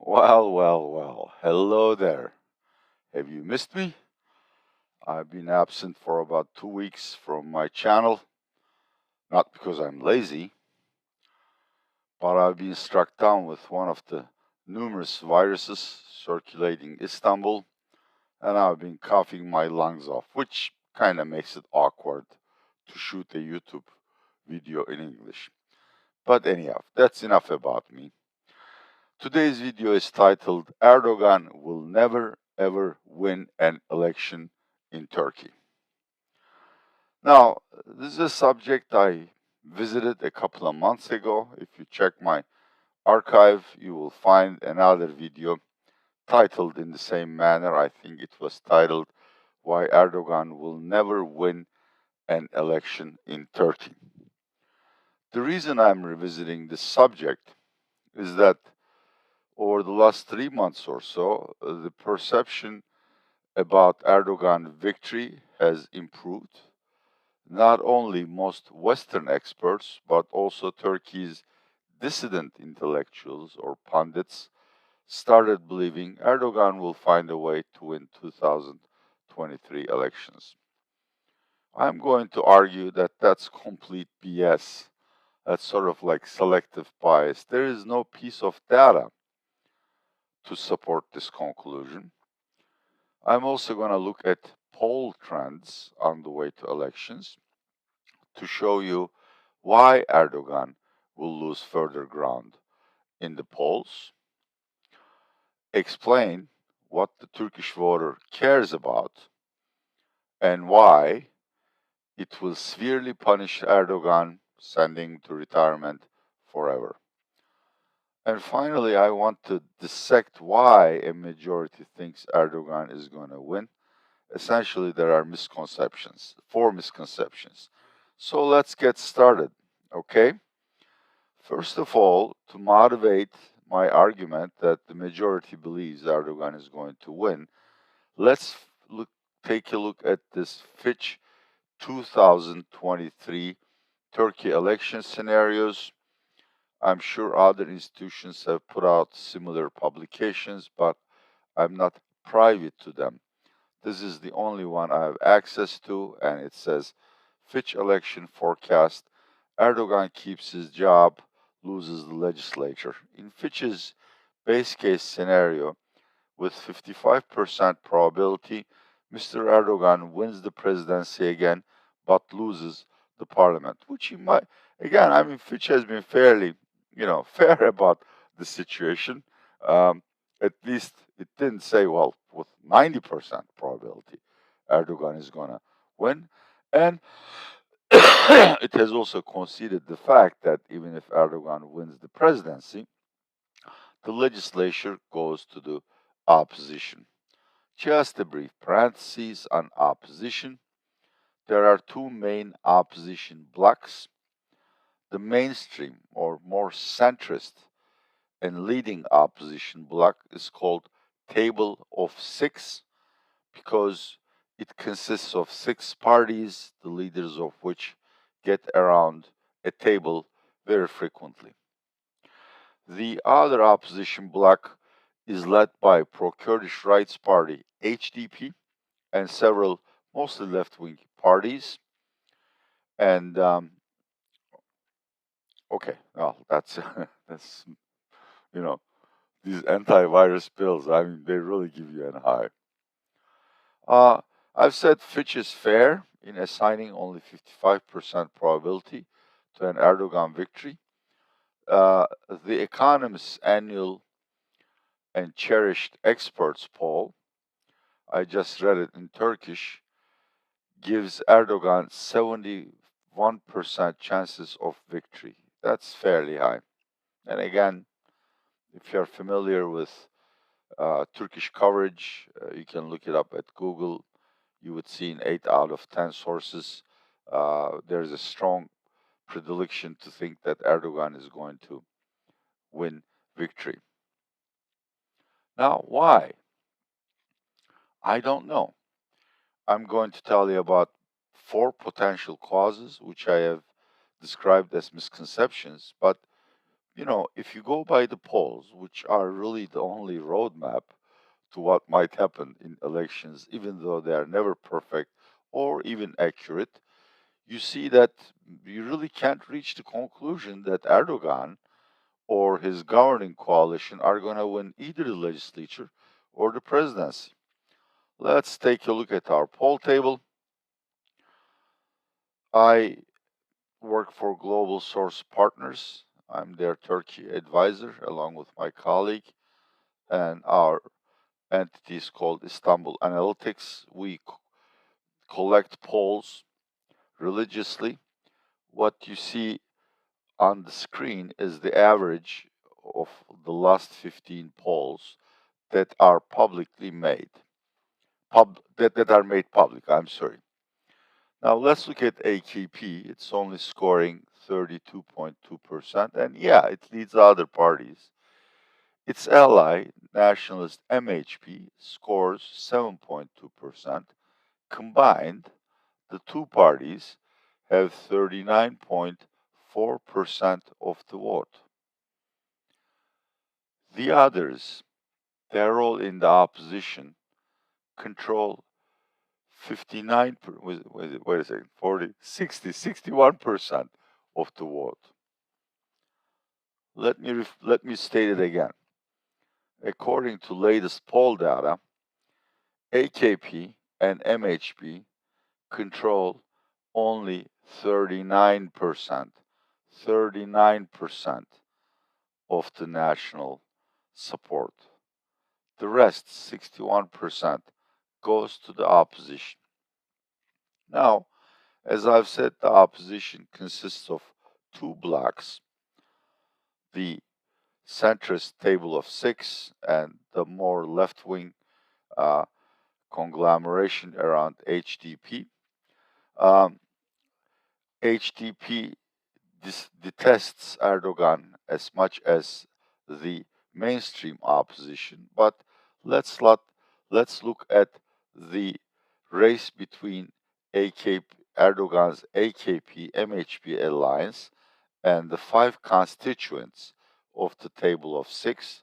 Well. Hello there. Have you missed me? I've been absent for about 2 weeks from my channel, not because I'm lazy, but I've been struck down with one of the numerous viruses circulating Istanbul, and I've been coughing my lungs off, which kind of makes it awkward to shoot a YouTube video in English. But anyhow, that's enough about me. Today's video is titled Erdogan Will Never Ever Win an Election in Turkey. Now, this is a subject I visited a couple of months ago. If you check my archive, you will find another video titled in the same manner. I think it was titled Why Erdogan Will Never Win an Election in Turkey. The reason I'm revisiting this subject is that over the last 3 months or so, the perception about Erdogan victory has improved. Not only most Western experts, but also Turkey's dissident intellectuals or pundits started believing Erdogan will find a way to win 2023 elections. I'm going to argue that that's complete BS. That's sort of like selective bias. There is no piece of data to support this conclusion. I'm also going to look at poll trends on the way to elections to show you why Erdogan will lose further ground in the polls, explain what the Turkish voter cares about, and why it will severely punish Erdogan, sending to retirement forever. And finally, I want to dissect why a majority thinks Erdogan is going to win. Essentially, there are four misconceptions. So let's get started, okay? First of all, to motivate my argument that the majority believes Erdogan is going to win, let's take a look at this Fitch 2023 Turkey election scenarios. I'm sure other institutions have put out similar publications, but I'm not privy to them. This is the only one I have access to, and it says Fitch election forecast Erdogan keeps his job, loses the legislature. In Fitch's base case scenario, with 55% probability, Mr. Erdogan wins the presidency again, but loses the parliament, which he might, again, I mean, Fitch has been fairly, fair about the situation. At least it didn't say, well, with 90% probability, Erdogan is going to win. And it has also conceded the fact that even if Erdogan wins the presidency, the legislature goes to the opposition. Just a brief parenthesis on opposition. There are two main opposition blocs. The mainstream or more centrist and leading opposition bloc is called Table of Six because it consists of six parties, the leaders of which get around a table very frequently. The other opposition bloc is led by pro-Kurdish Rights Party, HDP, and several mostly left-wing parties. And okay, well, that's that's you know these antivirus pills. I mean, they really give you an high. I've said Fitch is fair in assigning only 55% probability to an Erdogan victory. The Economist's annual and cherished experts poll, I just read it in Turkish, gives Erdogan 71% chances of victory. That's fairly high. And again, if you're familiar with Turkish coverage, you can look it up at Google. You would see in 8 out of 10 sources, there's a strong predilection to think that Erdogan is going to win victory. Now, why? I don't know. I'm going to tell you about 4 potential causes, which I have described as misconceptions, but if you go by the polls, which are really the only roadmap to what might happen in elections, even though they are never perfect or even accurate, you see that you really can't reach the conclusion that Erdogan or his governing coalition are going to win either the legislature or the presidency. Let's take a look at our poll table. I work for Global Source Partners. I'm their Turkey advisor, along with my colleague, and our entity is called Istanbul Analytics. We collect polls religiously. What you see on the screen is the average of the last 15 polls that are publicly made, that are made public. I'm sorry. Now let's look at AKP. It's only scoring 32.2%, and yeah, it leads other parties. Its ally, nationalist MHP, scores 7.2%. Combined, the two parties have 39.4% of the vote. The others, they're all in the opposition, control 59, wait a second, 40, 60, 61% of the vote. Let me state it again. According to latest poll data, AKP and MHP control only 39%, 39% of the national support. The rest, 61%, goes to the opposition. Now, as I've said, the opposition consists of two blocks, the centrist table of six and the more left-wing uh, conglomeration around HDP. HDP detests Erdogan as much as the mainstream opposition, but let's let, let's look at the race between AKP, Erdogan's AKP MHP alliance and the five constituents of the table of six.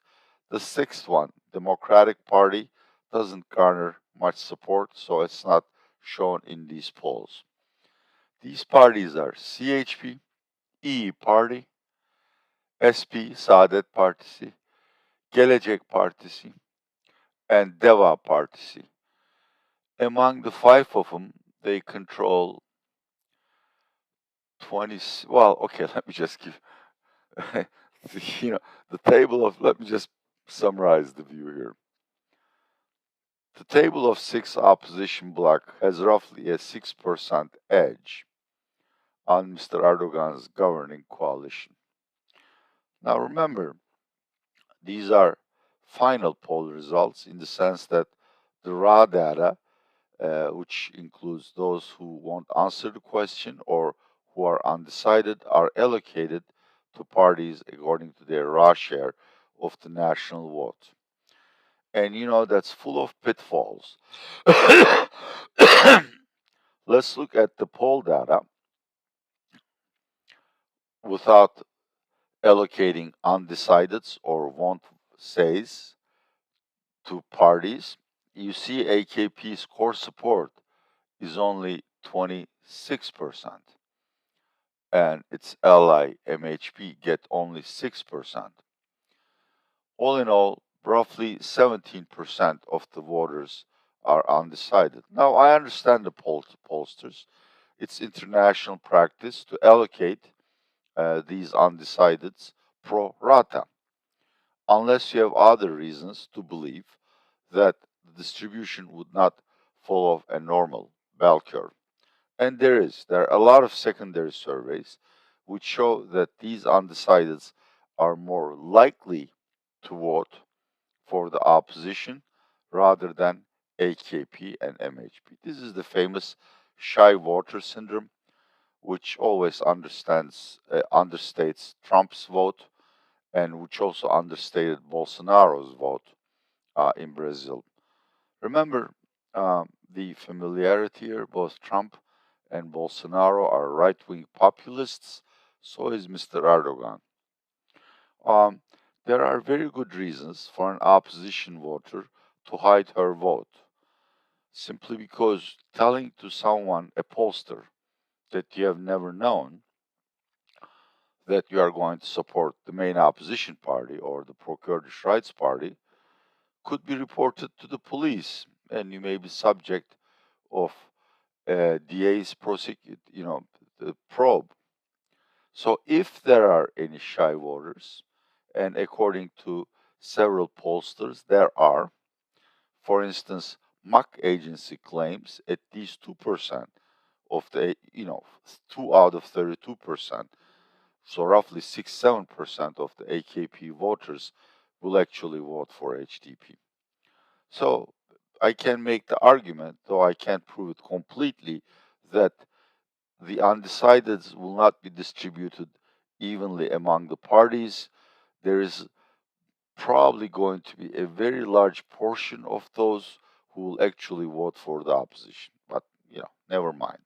The sixth one, Democratic Party, doesn't garner much support, so it's not shown in these polls. These parties are CHP, İyi Party, SP, Saadet Partisi, Gelecek Partisi, and Deva Partisi. Among the five of them, they control 20. Well, okay, let me just give, the table of, let me just summarize the view here. The table of six opposition bloc has roughly a 6% edge on Mr. Erdogan's governing coalition. Now remember, these are final poll results in the sense that the raw data, which includes those who won't answer the question or who are undecided, are allocated to parties according to their raw share of the national vote. And that's full of pitfalls. Let's look at the poll data without allocating undecideds or won't says to parties. You see AKP's core support is only 26%, and its ally MHP get only 6%. All in all, roughly 17% of the voters are undecided. Now, I understand the pollsters. It's international practice to allocate these undecideds pro rata, unless you have other reasons to believe that the distribution would not follow a normal bell curve. And there are a lot of secondary surveys which show that these undecideds are more likely to vote for the opposition rather than AKP and MHP. This is the famous shy voter syndrome, which always understates Trump's vote and which also understated Bolsonaro's vote in Brazil. Remember the familiarity here, both Trump and Bolsonaro are right-wing populists, so is Mr. Erdogan. Um, there are very good reasons for an opposition voter to hide her vote, simply because telling to someone, a pollster, that you have never known that you are going to support the main opposition party or the pro-Kurdish rights party could be reported to the police, and you may be subject of DA's the probe. So if there are any shy voters, and according to several pollsters, there are, for instance, MAC agency claims at least 2% of the, 2 out of 32%, so roughly 6-7% of the AKP voters will actually vote for HDP. So I can make the argument, though I can't prove it completely, that the undecideds will not be distributed evenly among the parties. There is probably going to be a very large portion of those who will actually vote for the opposition. But, never mind.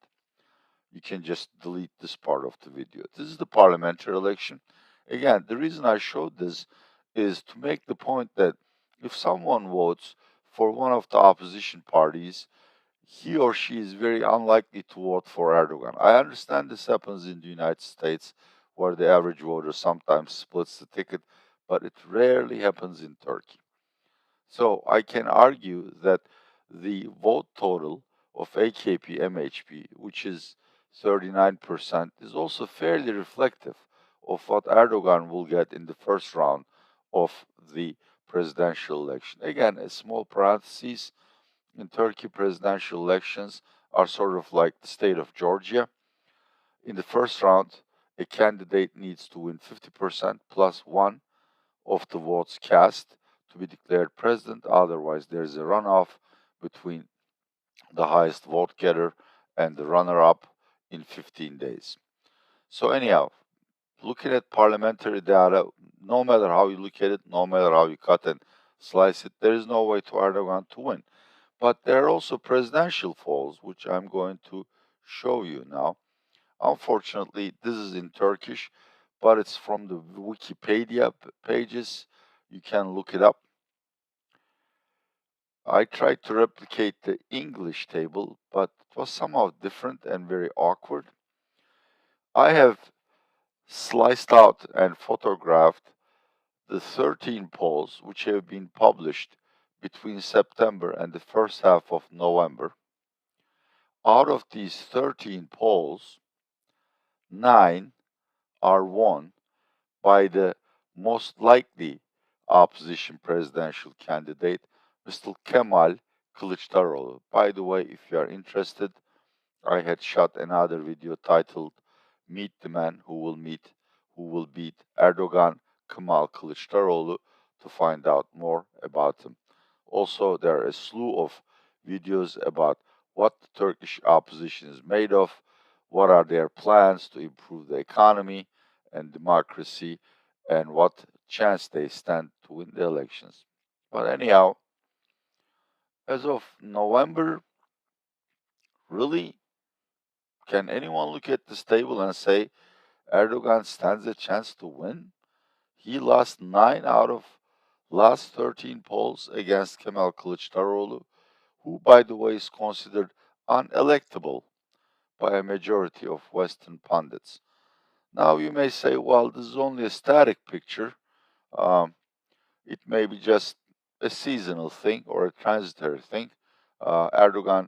You can just delete this part of the video. This is the parliamentary election. Again, the reason I showed this is to make the point that if someone votes for one of the opposition parties, he or she is very unlikely to vote for Erdogan. I understand this happens in the United States, where the average voter sometimes splits the ticket, but it rarely happens in Turkey. So I can argue that the vote total of AKP MHP, which is 39%, is also fairly reflective of what Erdogan will get in the first round of the presidential election. Again, a small parenthesis, in Turkey, presidential elections are sort of like the state of Georgia. In the first round, a candidate needs to win 50% plus one of the votes cast to be declared president. Otherwise, there's a runoff between the highest vote getter and the runner up in 15 days. So, anyhow, looking at parliamentary data, no matter how you look at it, no matter how you cut and slice it, there is no way to Erdogan to win. But there are also presidential polls, which I'm going to show you now. Unfortunately, this is in Turkish, but it's from the Wikipedia pages. You can look it up. I tried to replicate the English table, but it was somehow different and very awkward. I have sliced out and photographed the 13 polls which have been published between September and the first half of November. Out of these 13 polls, 9 are won by the most likely opposition presidential candidate, Mr. Kemal Kilicdaroglu. By the way, if you are interested, I had shot another video titled Meet the Man who will beat Erdogan, Kemal Kilicdaroglu, to find out more about him. Also, there are a slew of videos about what the Turkish opposition is made of, what are their plans to improve the economy and democracy, and what chance they stand to win the elections. But anyhow, as of November, really, can anyone look at this table and say Erdogan stands a chance to win? He lost 9 out of last 13 polls against Kemal Kilicdaroglu, who, by the way, is considered unelectable by a majority of Western pundits. Now, you may say, well, this is only a static picture. Um, it may be just a seasonal thing or a transitory thing. Erdogan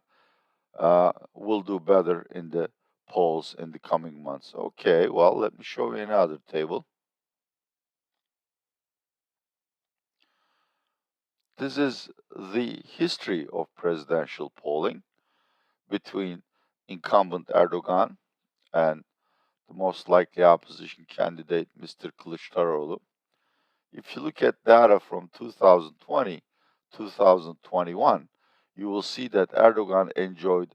will do better in the polls in the coming months. Okay, well, let me show you another table. This is the history of presidential polling between incumbent Erdogan and the most likely opposition candidate, Mr. Kılıçdaroğlu. If you look at data from 2020, 2021, you will see that Erdogan enjoyed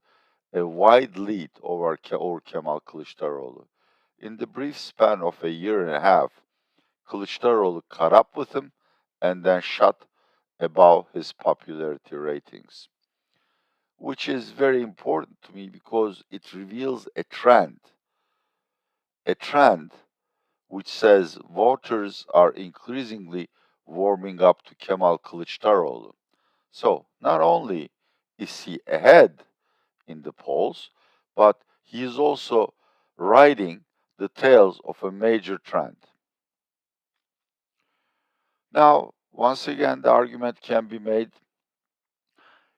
a wide lead over Kemal Kılıçdaroğlu. In the brief span of a year and a half, Kılıçdaroğlu caught up with him and then shot above his popularity ratings, which is very important to me because it reveals a trend which says voters are increasingly warming up to Kemal Kilicdaroglu. So not only is he ahead in the polls, but he is also riding the tails of a major trend. Now, once again, the argument can be made,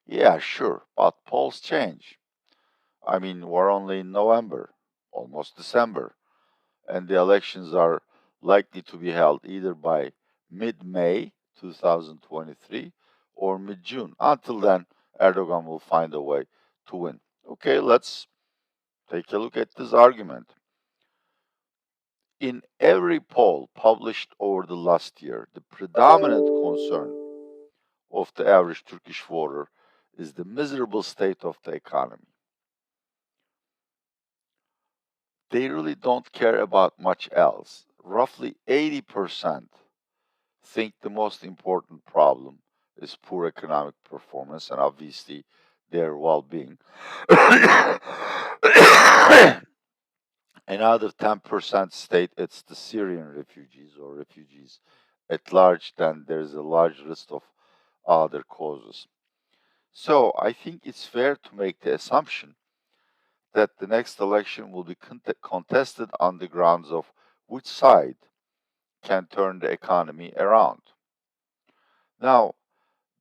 yeah, sure, but polls change. I mean, we're only in November, almost December, and the elections are likely to be held either by mid-May 2023 or mid-June. Until then, Erdogan will find a way to win. Okay, let's take a look at this argument. In every poll published over the last year, the predominant concern of the average Turkish voter is the miserable state of the economy. They really don't care about much else. Roughly 80% think the most important problem is poor economic performance and obviously their well being. Another 10% state it's the Syrian refugees or refugees at large, then there's a large list of other causes. So I think it's fair to make the assumption that the next election will be contested on the grounds of which side can turn the economy around. Now,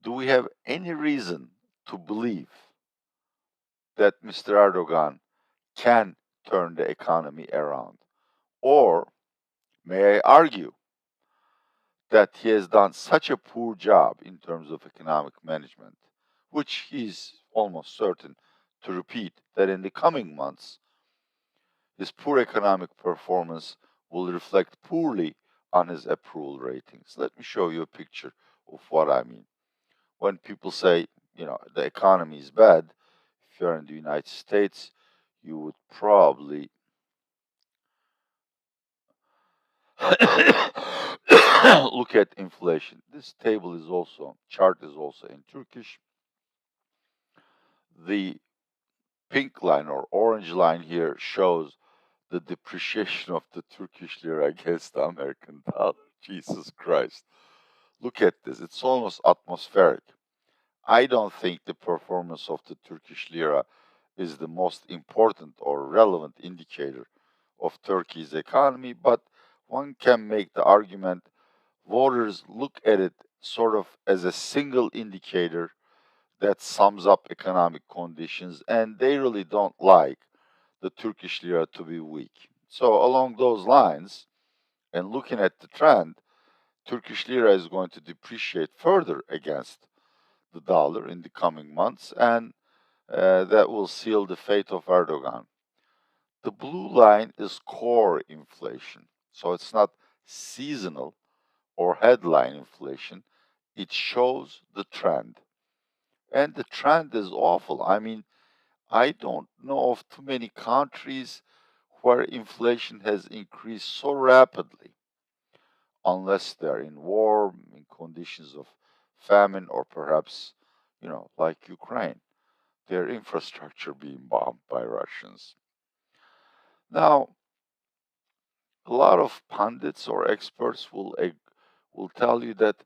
do we have any reason to believe that Mr. Erdogan can turn the economy around? Or may I argue that he has done such a poor job in terms of economic management, which he's almost certain to repeat, that in the coming months, his poor economic performance will reflect poorly on his approval ratings. Let me show you a picture of what I mean. When people say, the economy is bad, if you're in the United States, you would probably look at inflation. This chart is also in Turkish. The pink line or orange line here shows the depreciation of the Turkish lira against the American dollar. Jesus Christ. Look at this. It's almost atmospheric. I don't think the performance of the Turkish lira is the most important or relevant indicator of Turkey's economy, but one can make the argument voters look at it sort of as a single indicator that sums up economic conditions, and they really don't like the Turkish lira to be weak. So, along those lines, and looking at the trend, Turkish lira is going to depreciate further against the dollar in the coming months, and that will seal the fate of Erdogan. The blue line is core inflation, so it's not seasonal or headline inflation. It shows the trend. And the trend is awful. I mean, I don't know of too many countries where inflation has increased so rapidly, unless they're in war, in conditions of famine, or perhaps, like Ukraine, their infrastructure being bombed by Russians. Now, a lot of pundits or experts will tell you that,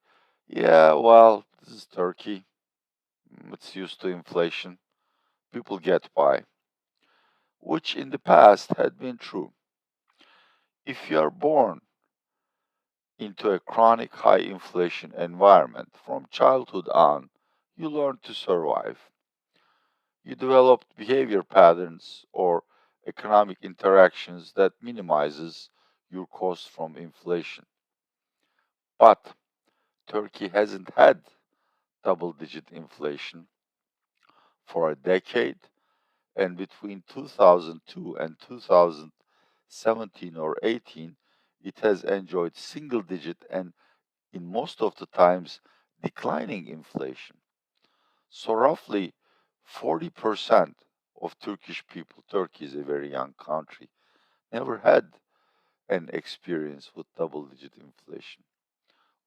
yeah, well, this is Turkey. It's used to inflation. People get by, which in the past had been true. If you are born into a chronic high inflation environment from childhood on, you learn to survive. You develop behavior patterns or economic interactions that minimizes your cost from inflation. But Turkey hasn't had double-digit inflation for a decade, and between 2002 and 2017 or 18, it has enjoyed single-digit and, in most of the times, declining inflation. So roughly 40% of Turkish people, Turkey is a very young country, never had an experience with double-digit inflation.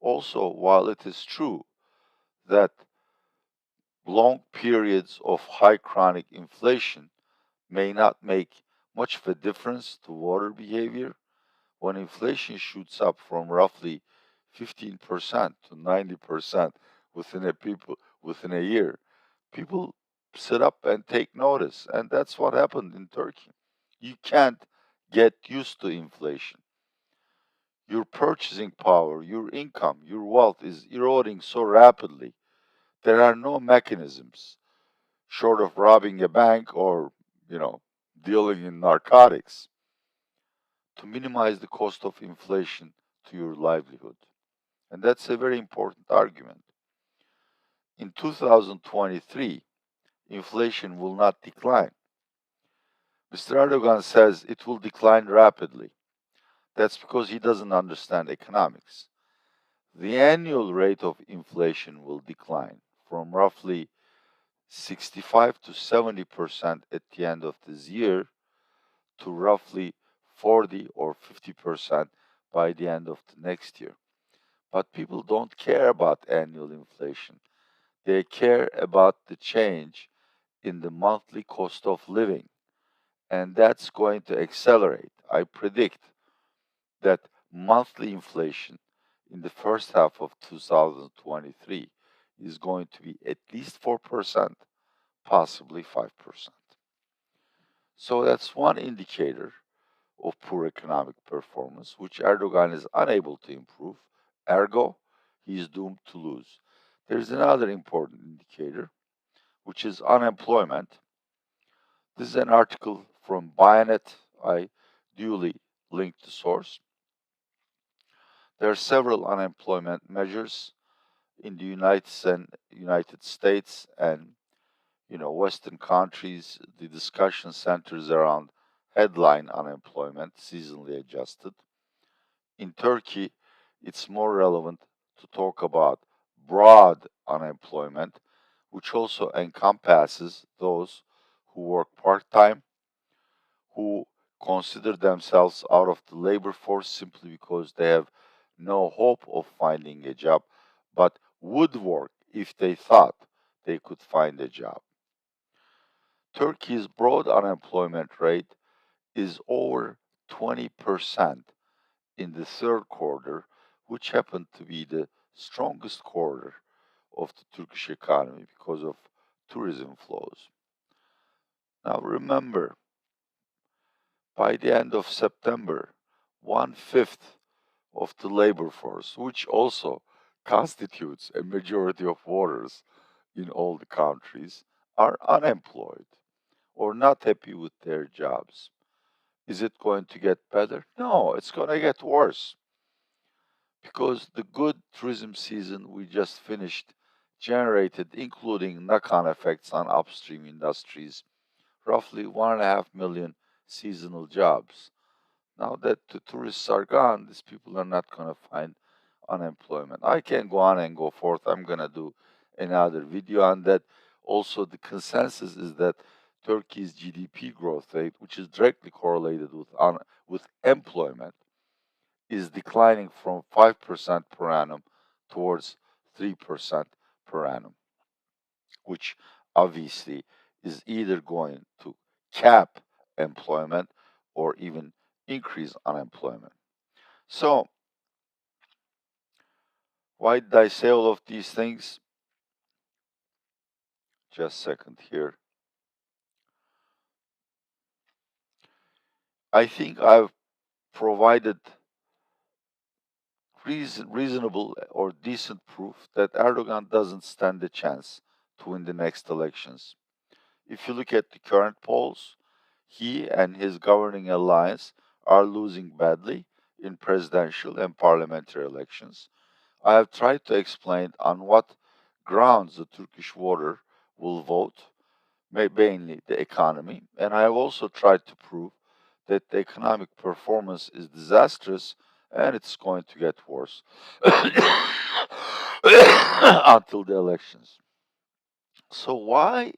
Also, while it is true that long periods of high chronic inflation may not make much of a difference to voter behavior, when inflation shoots up from roughly 15% to 90% within a year, people sit up and take notice. And that's what happened in Turkey. You can't get used to inflation. Your purchasing power, your income, your wealth is eroding so rapidly. There are no mechanisms short of robbing a bank or, you know, dealing in narcotics to minimize the cost of inflation to your livelihood. And that's a very important argument. In 2023, inflation will not decline. Mr. Erdogan says it will decline rapidly. That's because he doesn't understand economics. The annual rate of inflation will decline from roughly 65 to 70% at the end of this year to roughly 40 or 50% by the end of the next year. But people don't care about annual inflation. They care about the change in the monthly cost of living. And that's going to accelerate. I predict that monthly inflation in the first half of 2023 is going to be at least 4%, possibly 5%. So that's one indicator of poor economic performance, which Erdogan is unable to improve. Ergo, he is doomed to lose. There's another important indicator, which is unemployment. This is an article from Bayanet. I duly linked the source. There are several unemployment measures in the United States and Western countries. The discussion centers around headline unemployment, seasonally adjusted. In Turkey, it's more relevant to talk about broad unemployment, which also encompasses those who work part-time, who consider themselves out of the labor force simply because they have no hope of finding a job, but would work if they thought they could find a job. Turkey's broad unemployment rate is over 20% in the third quarter, which happened to be the strongest quarter of the Turkish economy because of tourism flows. Now remember, by the end of September, 1/5 of the labor force, which also constitutes a majority of voters in all the countries, are unemployed or not happy with their jobs. Is it going to get better? No, it's going to get worse because the good tourism season we just finished generated, including knock-on effects on upstream industries, roughly 1.5 million seasonal jobs. Now that the tourists are gone, these people are not going to find unemployment. I can go on and go forth. I'm going to do another video on that. Also, the consensus is that Turkey's GDP growth rate, which is directly correlated with employment, is declining from 5% per annum towards 3% per annum, which obviously is either going to cap employment or even increase unemployment. So, why did I say all of these things? Just a second here. I think I've provided reasonable or decent proof that Erdogan doesn't stand a chance to win the next elections. If you look at the current polls, he and his governing alliance are losing badly in presidential and parliamentary elections. I have tried to explain on what grounds the Turkish voter will vote, mainly the economy, and I have also tried to prove that the economic performance is disastrous and it's going to get worse until the elections. So why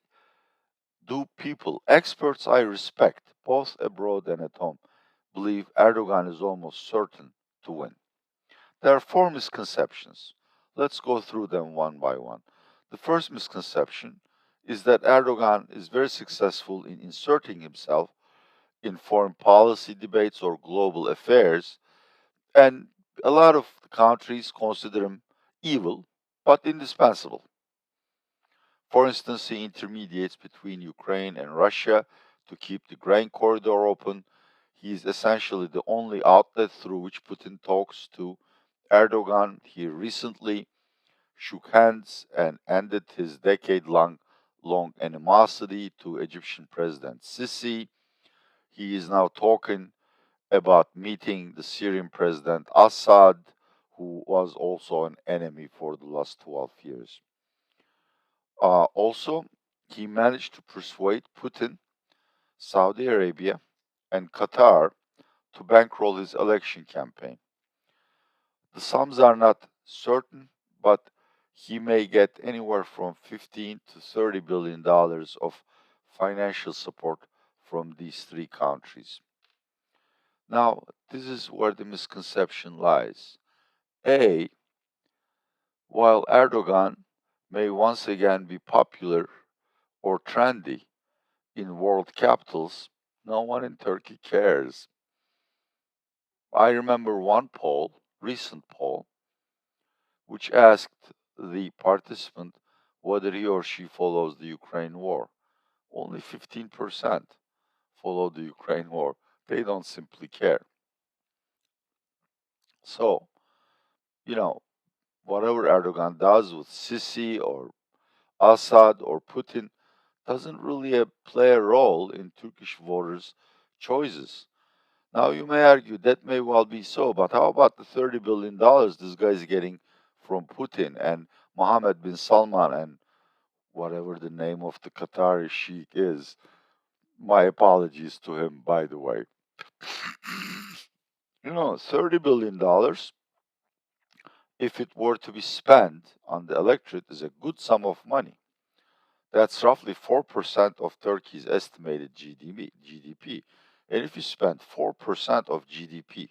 do people, experts I respect, both abroad and at home, believe Erdogan is almost certain to win? There are four misconceptions. Let's go through them one by one. The first misconception is that Erdogan is very successful in inserting himself in foreign policy debates or global affairs And a lot of countries consider him evil, but indispensable. For instance, he intermediates between Ukraine and Russia to keep the grain corridor open. He is essentially the only outlet through which Putin talks to Erdogan. He recently shook hands and ended his decade long animosity to Egyptian President Sisi. He is now talking about meeting the Syrian President Assad, who was also an enemy for the last 12 years. Also, he managed to persuade Putin, Saudi Arabia, and Qatar to bankroll his election campaign. The sums are not certain, but he may get anywhere from 15 to 30 billion dollars of financial support from these three countries. Now, this is where the misconception lies. A, while Erdogan may once again be popular or trendy in world capitals, no one in Turkey cares. I remember one poll, recent poll, which asked the participant whether he or she follows the Ukraine war. Only 15% follow the Ukraine war. They don't simply care. So, you know, whatever Erdogan does with Sisi or Assad or Putin doesn't really play a role in Turkish voters' choices. Now, you may argue that may well be so, but how about the $30 billion this guy is getting from Putin and Mohammed bin Salman and whatever the name of the Qatari sheikh is? My apologies to him, by the way. $30 billion, if it were to be spent on the electorate, is a good sum of money. That's roughly 4% of Turkey's estimated GDP. And if you spend 4% of GDP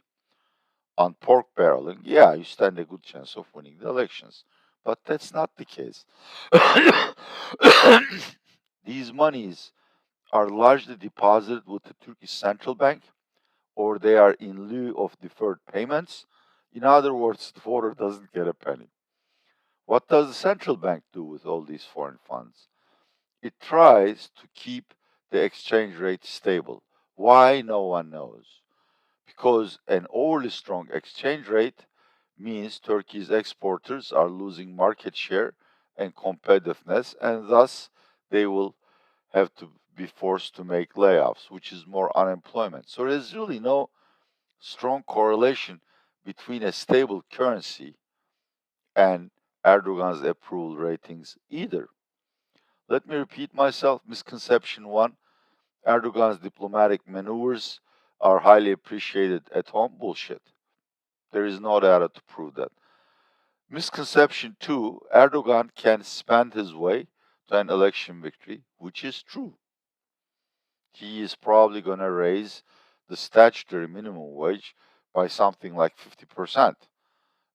on pork barreling, yeah, you stand a good chance of winning the elections. But that's not the case. These monies are largely deposited with the Turkish central bank, or they are in lieu of deferred payments. In other words, the voter doesn't get a penny. What does the central bank do with all these foreign funds? It tries to keep the exchange rate stable. Why? No one knows. Because an overly strong exchange rate means Turkey's exporters are losing market share and competitiveness, and thus they will have to be forced to make layoffs, which is more unemployment. So there's really no strong correlation between a stable currency and Erdogan's approval ratings either. Let me repeat myself. Misconception one: Erdogan's diplomatic maneuvers are highly appreciated at home. Bullshit. There is no data to prove that. Misconception two: Erdogan can spend his way to an election victory, which is true. He is probably going to raise the statutory minimum wage by something like 50%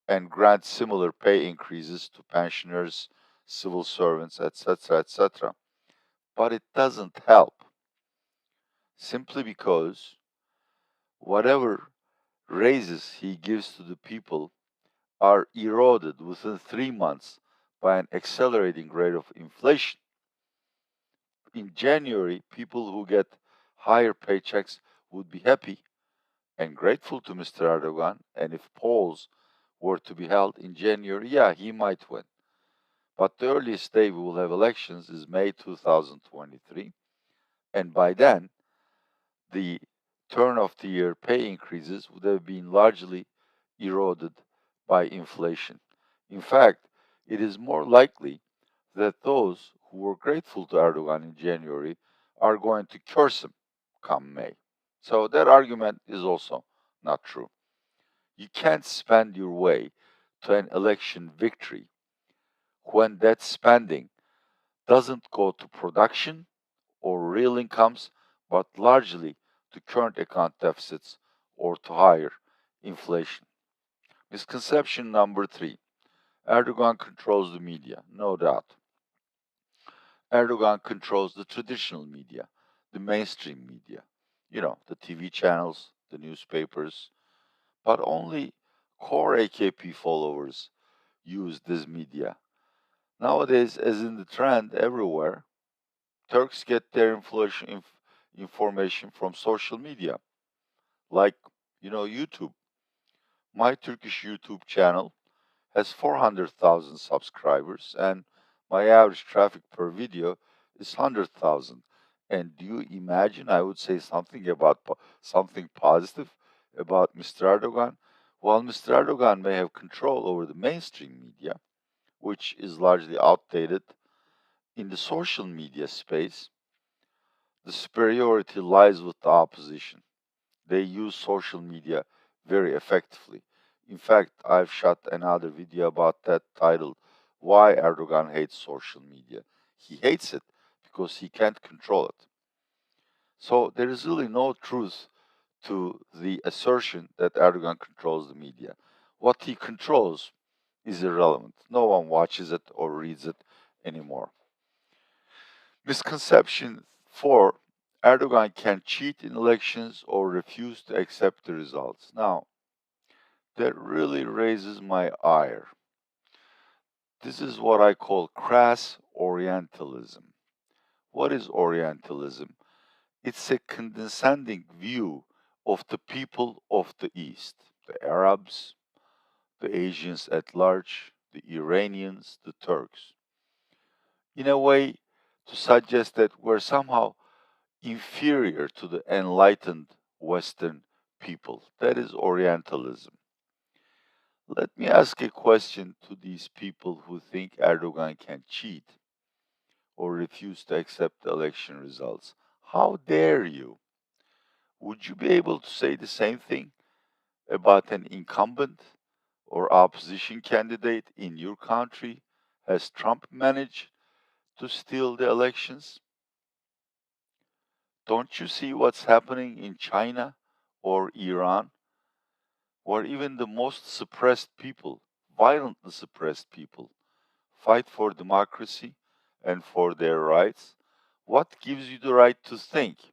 and grant similar pay increases to pensioners, civil servants, etc., etc. But it doesn't help simply because whatever raises he gives to the people are eroded within 3 months by an accelerating rate of inflation. In January, people who get higher paychecks would be happy and grateful to Mr. Erdogan, and if polls were to be held in January, yeah, he might win. But the earliest day we will have elections is May 2023, and by then, the turn of the year pay increases would have been largely eroded by inflation. In fact, it is more likely that those who were grateful to Erdogan in January are going to curse him come May. So that argument is also not true. You can't spend your way to an election victory when that spending doesn't go to production or real incomes, but largely to current account deficits or to higher inflation. Misconception number three: Erdogan controls the media. No doubt. Erdogan controls the traditional media, the mainstream media, the TV channels, the newspapers. but only core AKP followers use this media. Nowadays, as in the trend everywhere, Turks get their information from social media, like, YouTube. My Turkish YouTube channel has 400,000 subscribers, and my average traffic per video is 100,000. And do you imagine I would say something about something positive about Mr. Erdogan? While Mr. Erdogan may have control over the mainstream media, which is largely outdated, in the social media space, the superiority lies with the opposition. They use social media very effectively. In fact, I've shot another video about that titled Why Erdogan Hates Social Media. He hates it because he can't control it. So there is really no truth to the assertion that Erdogan controls the media. What he controls is irrelevant. No one watches it or reads it anymore. Misconception 4: Erdogan can cheat in elections or refuse to accept the results. Now, that really raises my ire. This is what I call crass Orientalism. What is Orientalism? It's a condescending view of the people of the East, the Arabs, the Asians at large, the Iranians, the Turks. In a way, to suggest that we're somehow inferior to the enlightened Western people. That is Orientalism. Let me ask a question to these people who think Erdogan can cheat or refuse to accept the election results. How dare you? Would you be able to say the same thing about an incumbent or opposition candidate in your country? Has Trump managed to steal the elections? Don't you see what's happening in China or Iran, where even the most suppressed people, violently suppressed people, fight for democracy and for their rights? What gives you the right to think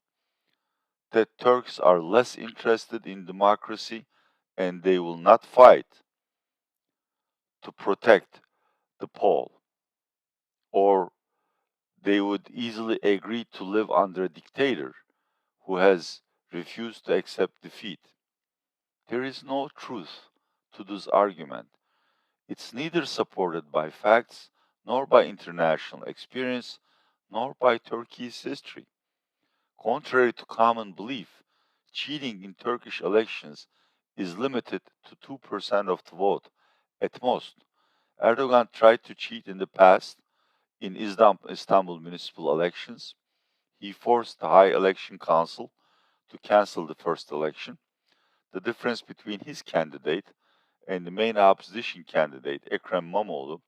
that Turks are less interested in democracy and they will not fight to protect the Pole? Or they would easily agree to live under a dictator who has refused to accept defeat? There is no truth to this argument. It's neither supported by facts, nor by international experience, nor by Turkey's history. Contrary to common belief, cheating in Turkish elections is limited to 2% of the vote at most. Erdogan tried to cheat in the past in Istanbul municipal elections. He forced the High Election Council to cancel the first election. The difference between his candidate and the main opposition candidate, Ekrem İmamoğlu,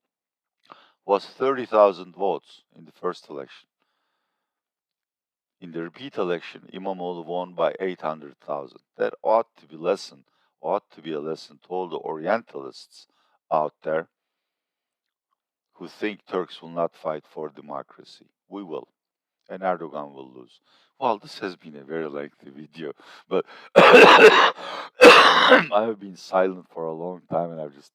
was 30,000 votes in the first election. In the repeat election, İmamoğlu won by 800,000. That ought to be a lesson to all the Orientalists out there who think Turks will not fight for democracy. We will, and Erdogan will lose. Well, this has been a very lengthy video, but I have been silent for a long time, and I've just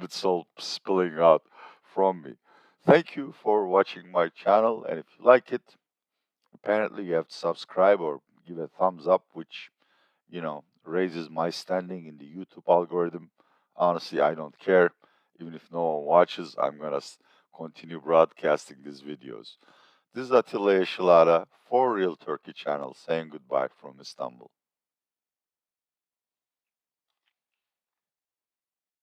it's all spilling out from me. Thank you for watching my channel, and if you like it, apparently you have to subscribe or give a thumbs up, which raises my standing in the YouTube algorithm. Honestly, I don't care. Even if no one watches, I'm gonna continue broadcasting these videos. This is Atilla Yeşilara for Real Turkey channel saying goodbye from Istanbul.